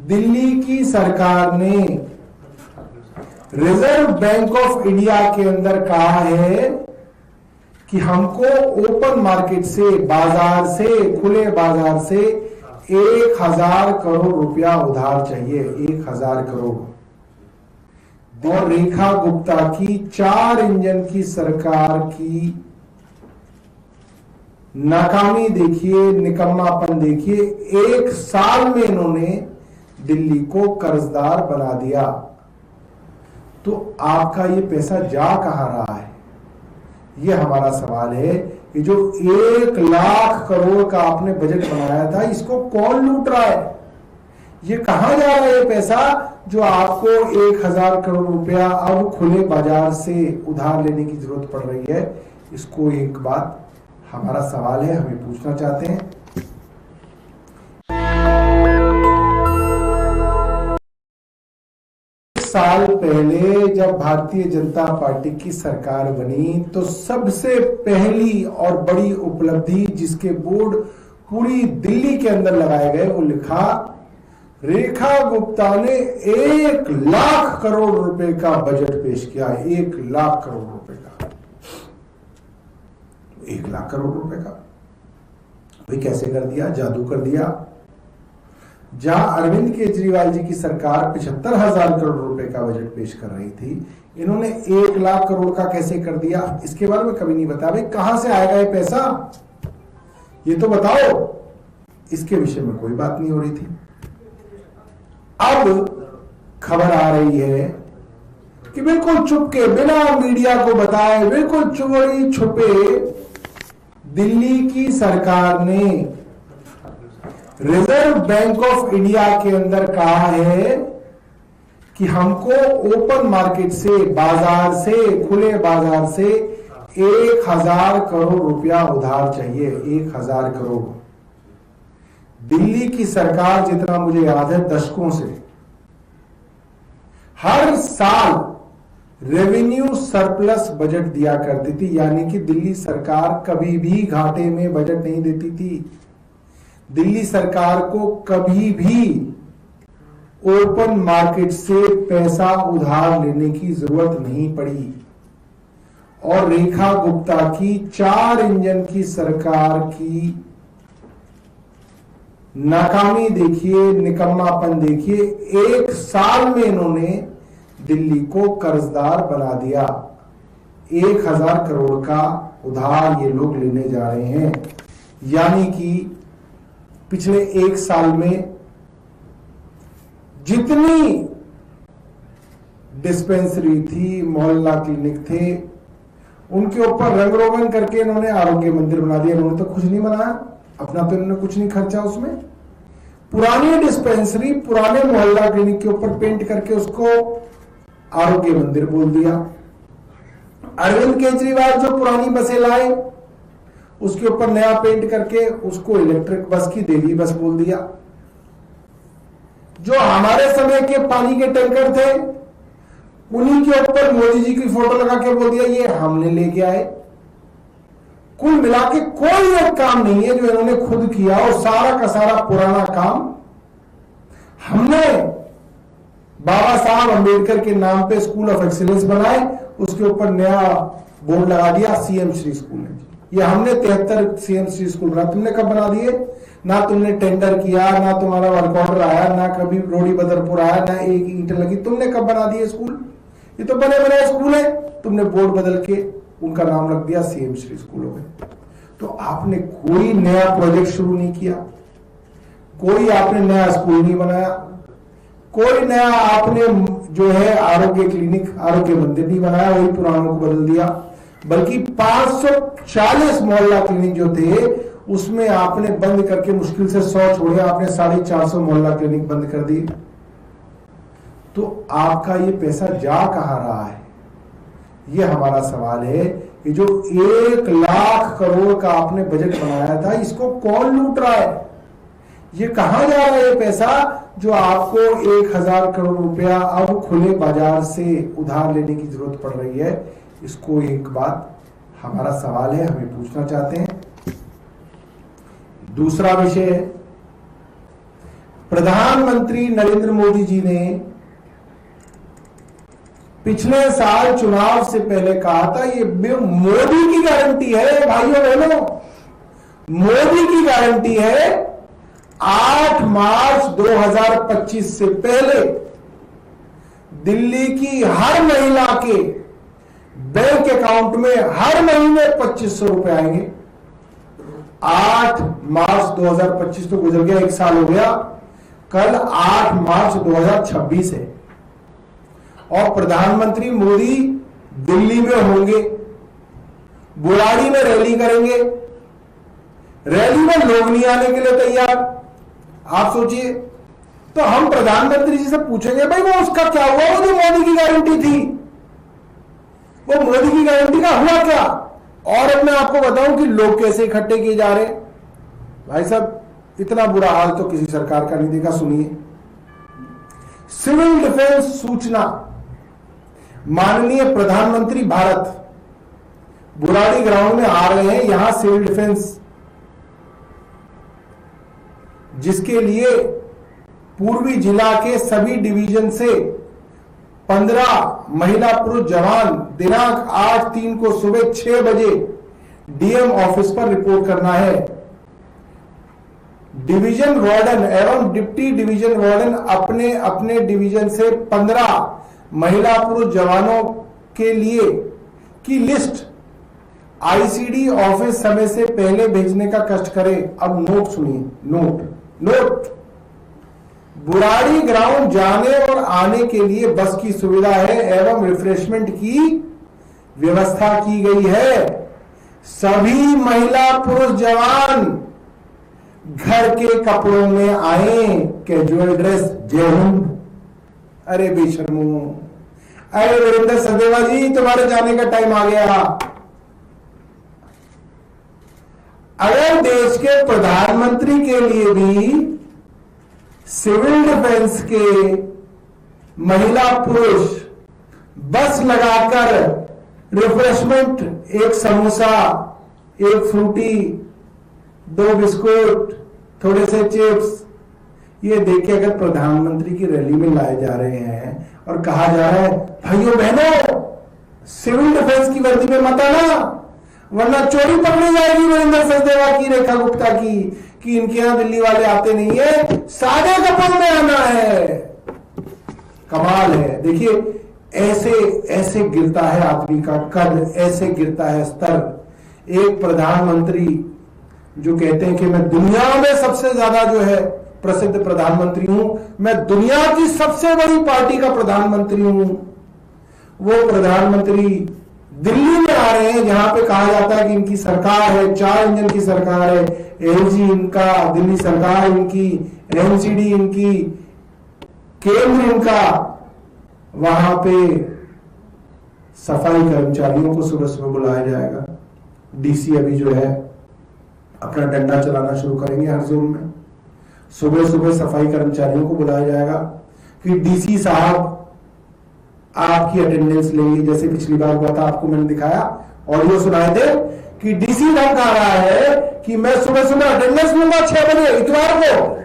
दिल्ली की सरकार ने रिजर्व बैंक ऑफ इंडिया के अंदर कहा है कि हमको ओपन मार्केट से, बाजार से, खुले बाजार से 1000 करोड़ रुपया उधार चाहिए, 1000 करोड़। और रेखा गुप्ता की 4 इंजन की सरकार की नाकामी देखिए, निकम्मापन देखिए। 1 साल में इन्होंने दिल्ली को कर्जदार बना दिया। तो आपका ये पैसा जा कहां रहा है, ये हमारा सवाल है। ये जो 1 लाख करोड़ का आपने बजट बनाया था, इसको कौन लूट रहा है? ये कहां जा रहा है ये पैसा जो आपको 1000 करोड़ रुपया अब खुले बाजार से उधार लेने की जरूरत पड़ रही है? इसको एक बात हमारा सवाल है, हमें पूछना चाहते हैं। साल पहले जब भारतीय जनता पार्टी की सरकार बनी तो सबसे पहली और बड़ी उपलब्धि जिसके बोर्ड पूरी दिल्ली के अंदर लगाए गए, वो लिखा रेखा गुप्ता ने 1 लाख करोड़ रुपए का बजट पेश किया। 1 लाख करोड़ रुपए का, 1 लाख करोड़ रुपए का भाई कैसे कर दिया? जादू कर दिया। जहां अरविंद केजरीवाल जी की सरकार 75,000 करोड़ रुपए का बजट पेश कर रही थी, इन्होंने 1 लाख करोड़ का कैसे कर दिया? इसके बारे में कभी नहीं बताया। भाई कहां से आएगा ये पैसा, ये तो बताओ। इसके विषय में कोई बात नहीं हो रही थी। अब खबर आ रही है कि बिल्कुल चुपके, बिना मीडिया को बताए, बिल्कुल चोरी छुपे दिल्ली की सरकार ने रिजर्व बैंक ऑफ इंडिया के अंदर कहा है कि हमको ओपन मार्केट से, बाजार से, खुले बाजार से 1000 करोड़ रुपया उधार चाहिए, 1000 करोड़। दिल्ली की सरकार, जितना मुझे याद है, दशकों से हर साल रेवेन्यू सरप्लस बजट दिया करती थी, यानी कि दिल्ली सरकार कभी भी घाटे में बजट नहीं देती थी। दिल्ली सरकार को कभी भी ओपन मार्केट से पैसा उधार लेने की जरूरत नहीं पड़ी। और रेखा गुप्ता की 4 इंजन की सरकार की नाकामी देखिए, निकम्मापन देखिए। 1 साल में इन्होंने दिल्ली को कर्जदार बना दिया। 1000 करोड़ का उधार ये लोग लेने जा रहे हैं, यानी कि पिछले 1 साल में जितनी डिस्पेंसरी थी, मोहल्ला क्लिनिक थे, उनके ऊपर रंग रोगन करके इन्होंने आरोग्य मंदिर बना दिया। इन्होंने तो कुछ नहीं बनाया, अपना तो इन्होंने कुछ नहीं खर्चा उसमें। पुरानी डिस्पेंसरी, पुराने मोहल्ला क्लिनिक के ऊपर पेंट करके उसको आरोग्य मंदिर बोल दिया। अरविंद केजरीवाल जो पुरानी बसें लाए, उसके ऊपर नया पेंट करके उसको इलेक्ट्रिक बस की देवी बस बोल दिया। जो हमारे समय के पानी के टैंकर थे, उन्हीं के ऊपर मोदी जी की फोटो लगा के बोल दिया ये हमने लेके आए। कुल मिला के कोई एक काम नहीं है जो इन्होंने खुद किया, और सारा का सारा पुराना काम हमने बाबा साहब अंबेडकर के नाम पे स्कूल ऑफ एक्सीलेंस बनाए, उसके ऊपर नया बोर्ड लगा दिया सीएम श्री स्कूल है। ये हमने 73 सीएम श्री स्कूल बनाए। तुमने कब बना दिए? ना तुमने टेंडर किया, ना तुम्हारा वर्क ऑर्डर आया, ना कभी रोडी बदरपुर आया, ना एक ईंट लगी। तुमने कब बना दिए स्कूल? ये तो बने बनाए स्कूल है, तुमने बोर्ड बदल के उनका नाम रख दिया सीएम श्री स्कूल हो गए। तो आपने कोई नया प्रोजेक्ट शुरू नहीं किया, कोई आपने नया स्कूल नहीं बनाया, कोई नया आपने जो है आरोग्य क्लिनिक, आरोग्य मंदिर नहीं बनाया, वही पुरानों को बदल दिया। बल्कि 540 मोहल्ला क्लिनिक जो थे उसमें आपने बंद करके, मुश्किल से 100 छोड़े, आपने 450 मोहल्ला क्लिनिक बंद कर दी। तो आपका ये पैसा जा कहां रहा है, ये हमारा सवाल है। ये जो 1 लाख करोड़ का आपने बजट बनाया था, इसको कौन लूट रहा है? ये कहां जा रहा है ये पैसा जो आपको 1000 करोड़ रुपया अब खुले बाजार से उधार लेने की जरूरत पड़ रही है? इसको एक बात हमारा सवाल है, हमें पूछना चाहते हैं। दूसरा विषय है प्रधानमंत्री नरेंद्र मोदी जी ने पिछले साल चुनाव से पहले कहा था ये मोदी की गारंटी है भाइयों बहनों, मोदी की गारंटी है 8 मार्च 2025 से पहले दिल्ली की हर महिला के बैंक अकाउंट में हर महीने 2500 रुपए आएंगे। 8 मार्च 2025 तो गुजर गया, 1 साल हो गया, कल 8 मार्च 2026 है और प्रधानमंत्री मोदी दिल्ली में होंगे, बुराड़ी में रैली करेंगे। रैली में लोग नहीं आने के लिए तैयार, आप सोचिए। तो हम प्रधानमंत्री जी से पूछेंगे भाई वो उसका क्या हुआ, वो जो मोदी की गारंटी थी, वो मोदी की गारंटी का हुआ क्या? और अब मैं आपको बताऊं कि लोग कैसे इकट्ठे किए जा रहे हैं। भाई साहब इतना बुरा हाल तो किसी सरकार का नहीं देखा। सुनिए, सिविल डिफेंस सूचना माननीय प्रधानमंत्री भारत बुराड़ी ग्राउंड में आ रहे हैं। यहां सिविल डिफेंस जिसके लिए पूर्वी जिला के सभी डिवीजन से 15 महिला पुरुष जवान दिनांक 8/3 को सुबह 6 बजे डीएम ऑफिस पर रिपोर्ट करना है। डिवीजन वार्डन एवं डिप्टी डिवीजन वार्डन अपने अपने डिवीजन से 15 महिला पुरुष जवानों के लिए की लिस्ट आईसीडी ऑफिस समय से पहले भेजने का कष्ट करें। अब नोट सुनिए, नोट बुराड़ी ग्राउंड जाने और आने के लिए बस की सुविधा है एवं रिफ्रेशमेंट की व्यवस्था की गई है। सभी महिला पुरुष जवान घर के कपड़ों में आए, कैजुअल ड्रेस। जय हिंद। अरे बेशर्मो, अरे वीरेंद्र सचदेवा जी तुम्हारे जाने का टाइम आ गया। अगर देश के प्रधानमंत्री के लिए भी सिविल डिफेंस के महिला पुरुष बस लगाकर रिफ्रेशमेंट, एक समोसा, एक फ्रूटी, 2 बिस्कुट, थोड़े से चिप्स, ये देखे अगर प्रधानमंत्री की रैली में लाए जा रहे हैं और कहा जा रहा है भाइयों बहनों सिविल डिफेंस की वर्दी में मत आना वरना चोरी पकड़ी जाएगी वीरेंद्र सचदेवा की, रेखा गुप्ता की, कि इनके यहां दिल्ली वाले आते नहीं है, सादे कपड़ों में आना है। कमाल है। देखिए ऐसे ऐसे गिरता है आदमी का कद, ऐसे गिरता है स्तर। एक प्रधानमंत्री जो कहते हैं कि मैं दुनिया में सबसे ज्यादा जो है प्रसिद्ध प्रधानमंत्री हूं, मैं दुनिया की सबसे बड़ी पार्टी का प्रधानमंत्री हूं, वो प्रधानमंत्री दिल्ली में आ रहे हैं जहां पे कहा जाता है कि इनकी सरकार है, 4 इंजन की सरकार है, एलजी इनका, दिल्ली सरकार इनकी, एनसीडी इनकी, केंद्र इनका। वहां पे सफाई कर्मचारियों को सुबह सुबह बुलाया जाएगा। डीसी अभी जो है अपना डंडा चलाना शुरू करेंगे हर जोन में। सुबह सुबह सफाई कर्मचारियों को बुलाया जाएगा कि डीसी साहब आपकी अटेंडेंस लेंगे। जैसे पिछली बार हुआ था, आपको मैंने दिखाया, ऑडियो सुनाए थे कि डीसी साहब कह रहा है कि मैं सुबह सुबह अटेंडेंस लूंगा 6 बजे इतवार को।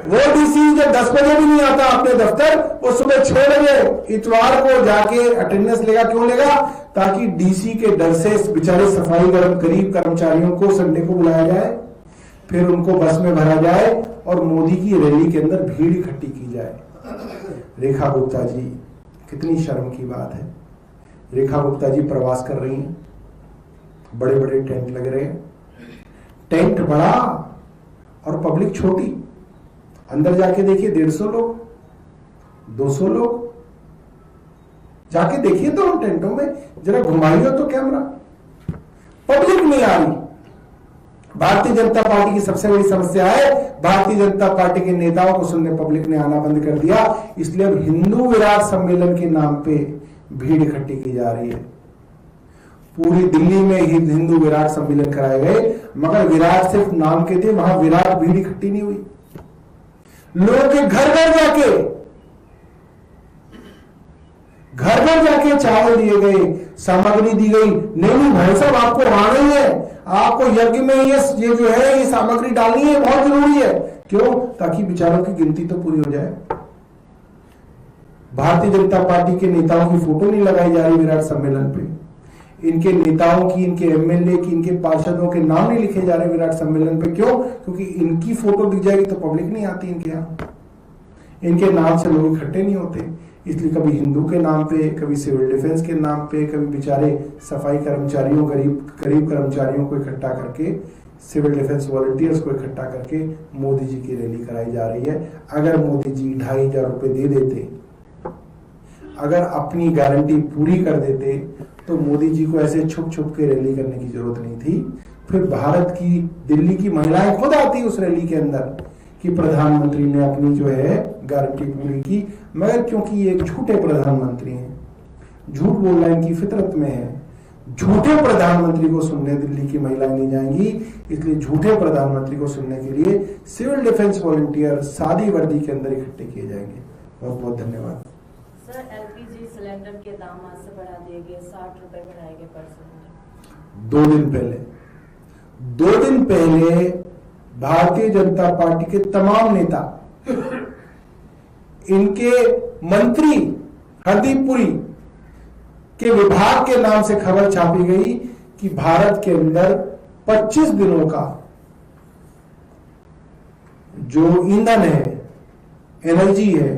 वो डीसी जब 10 बजे भी नहीं आता अपने दफ्तर, वो सुबह 6 बजे इतवार को जाके अटेंडेंस लेगा। क्यों लेगा? ताकि डीसी के डर से बेचारे सफाई गरीब कर्मचारियों को संडे को बुलाया जाए, फिर उनको बस में भरा जाए और मोदी की रैली के अंदर भीड़ इकट्ठी की जाए। रेखा गुप्ता जी, कितनी शर्म की बात है। रेखा गुप्ता जी प्रवास कर रही हैं, बड़े बड़े टेंट लग रहे हैं, टेंट बड़ा और पब्लिक छोटी। अंदर जाके देखिए 150 लोग, 200 लोग। जाके देखिए तो उन टेंटों में, जरा घुमाइए तो कैमरा, पब्लिक नहीं आ रही। भारतीय जनता पार्टी की सबसे बड़ी समस्या है, भारतीय जनता पार्टी के नेताओं को सुनने पब्लिक ने आना बंद कर दिया। इसलिए अब हिंदू विराट सम्मेलन के नाम पे भीड़ इकट्ठी की जा रही है। पूरी दिल्ली में ही हिंदू विराट सम्मेलन कराए गए, मगर विराट सिर्फ नाम के थे, वहां विराट भीड़ इकट्ठी नहीं हुई। लोगों के घर घर जाके चावल दिए गए, सामग्री दी गई। नहीं भाई साहब आपको आना ही है, आपको यज्ञ में ये जो है ये सामग्री डालनी है, बहुत जरूरी है। क्यों? ताकि विचारों की गिनती तो पूरी हो जाए। भारतीय जनता पार्टी के नेताओं की फोटो नहीं लगाई जा रही विराट सम्मेलन पे, इनके नेताओं की, इनके एमएलए की, इनके पार्षदों के नाम नहीं लिखे जा रहे विराट सम्मेलन पे। क्यों? क्योंकि इनकी फोटो दिख जाएगी तो पब्लिक नहीं आती इनके यहाँ, इनके नाम से लोग इकट्ठे नहीं होते। इसलिए कभी हिंदू के नाम पे, कभी सिविल डिफेंस के नाम पे, कभी बेचारे सफाई कर्मचारियों, गरीब कर्मचारियों को इकट्ठा करके, सिविल डिफेंस वॉलंटियर्स को इकट्ठा करके मोदी जी की रैली कराई जा रही है। अगर मोदी जी 2,500 रुपए दे देते, अगर अपनी गारंटी पूरी कर देते, तो मोदी जी को ऐसे छुप छुप के रैली करने की जरूरत नहीं थी। फिर भारत की, दिल्ली की महिलाएं खुद आती उस रैली के अंदर कि प्रधानमंत्री ने अपनी जो है गारंटी पूरी की। मगर क्योंकि ये झूठे प्रधानमंत्री हैं, झूठ बोलना इनकी फितरत में है, झूठे प्रधानमंत्री को सुनने दिल्ली की महिलाएं नहीं जाएंगी। इसलिए झूठे प्रधानमंत्री को सुनने के लिए सिविल डिफेंस वॉलंटियर सादी वर्दी के अंदर इकट्ठे किए जाएंगे। बहुत बहुत धन्यवाद। सर, एलपीजी सिलेंडर के दाम आज से बढ़ा दिए गए, 60 रुपए बढ़ाए गए परसों। 2 दिन पहले भारतीय जनता पार्टी के तमाम नेता, इनके मंत्री हरदीप पुरी के विभाग के नाम से खबर छापी गई कि भारत के अंदर 25 दिनों का जो ईंधन है, एनर्जी है,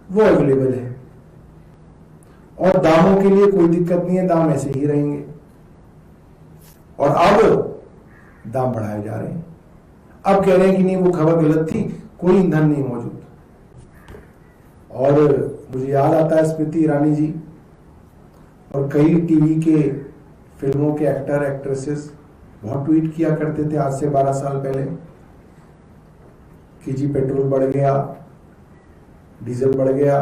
वो अवेलेबल है और दामों के लिए कोई दिक्कत नहीं है, दाम ऐसे ही रहेंगे। और अब दाम बढ़ाए जा रहे हैं। अब कह रहे हैं कि नहीं, वो खबर गलत थी, कोई ईंधन नहीं मौजूद। और मुझे याद आता है स्मृति ईरानी जी और कई टीवी के, फिल्मों के एक्टर एक्ट्रेसेस बहुत ट्वीट किया करते थे आज से 12 साल पहले कि जी पेट्रोल बढ़ गया, डीजल बढ़ गया,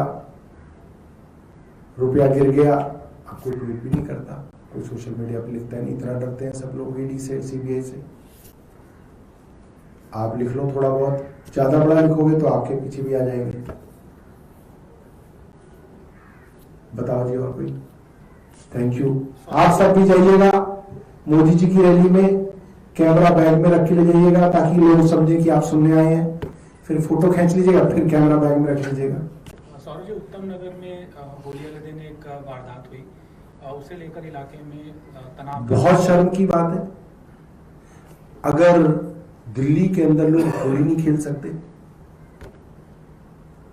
रुपया गिर गया। अब कोई ट्वीट भी नहीं करता, कोई सोशल मीडिया पे लिखता है नहीं, इतना डरते हैं सब लोग ईडी से, सीबीआई से। आप लिख लो थोड़ा बहुत, ज्यादा बड़ा लिखोगे तो आपके पीछे भी आ जाएंगे। बताओ जी और कोई? Thank you. आप सब भी जाइएगा मोदी जी की रैली में, कैमरा बैग में रख के ले जाइएगा ताकि लोग समझे कि आप सुनने आए हैं। फिर फोटो खींच लीजिएगा, फिर कैमरा बैग में रख लीजिएगा। सौरभ जी, उत्तम नगर में होली के दिन एक वारदात हुई, उसे लेकर इलाके में तनाव। बहुत शर्म की बात है, अगर दिल्ली के अंदर लोग होली नहीं खेल सकते,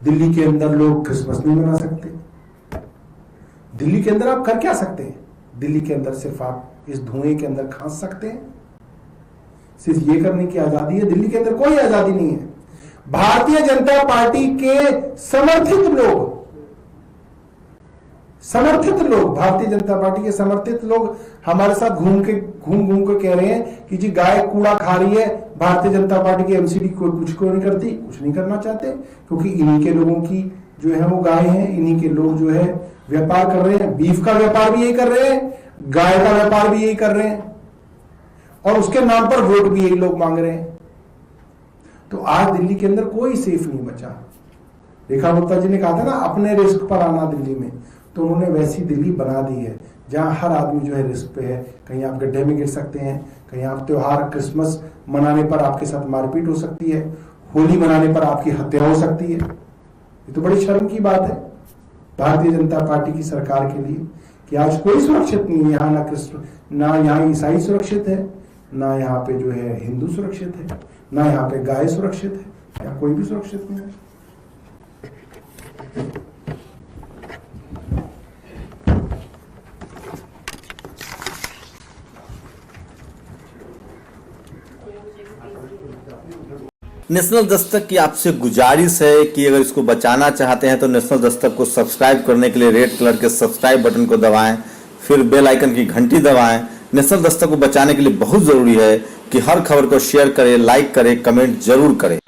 दिल्ली के अंदर लोग क्रिसमस नहीं मना सकते, दिल्ली के अंदर आप कर क्या सकते हैं? दिल्ली के अंदर सिर्फ आप इस धुएं के अंदर खांस सकते हैं, सिर्फ ये करने की आजादी है। दिल्ली के अंदर कोई आजादी नहीं है। भारतीय जनता पार्टी के समर्थित लोग, भारतीय जनता पार्टी के समर्थित लोग हमारे साथ घूम घूम के कह रहे हैं कि जी गाय कूड़ा खा रही है, भारतीय जनता पार्टी की एमसीडी कोई कुछ क्यों नहीं करती, कुछ नहीं करना चाहते, क्योंकि इन्हीं के लोगों की जो है वो गाय है, इन्हीं के लोग जो है व्यापार कर रहे हैं। बीफ का व्यापार भी यही कर रहे हैं, गाय का व्यापार भी यही कर रहे हैं, और उसके नाम पर वोट भी यही लोग मांग रहे हैं। तो आज दिल्ली के अंदर कोई सेफ नहीं बचा। रेखा गुप्ता जी ने कहा था ना अपने रिस्क पर आना दिल्ली में, तो उन्होंने वैसी दिल्ली बना दी है जहां हर आदमी जो है रिस्क पे है। कहीं आप गड्ढे में गिर सकते हैं, कहीं आप त्योहार क्रिसमस मनाने पर आपके साथ मारपीट हो सकती है, होली मनाने पर आपकी हत्या हो सकती है। ये तो बड़ी शर्म की बात है भारतीय जनता पार्टी की सरकार के लिए कि आज कोई सुरक्षित नहीं है यहाँ, ना यहाँ ईसाई सुरक्षित है, ना यहाँ पे जो है हिंदू सुरक्षित है, ना यहाँ पे गाय सुरक्षित है, या कोई भी सुरक्षित नहीं है। नेशनल दस्तक की आपसे गुजारिश है कि अगर इसको बचाना चाहते हैं तो नेशनल दस्तक को सब्सक्राइब करने के लिए रेड कलर के सब्सक्राइब बटन को दबाएं, फिर बेल आइकन की घंटी दबाएं। नेशनल दस्तक को बचाने के लिए बहुत ज़रूरी है कि हर खबर को शेयर करें, लाइक करें, कमेंट जरूर करें।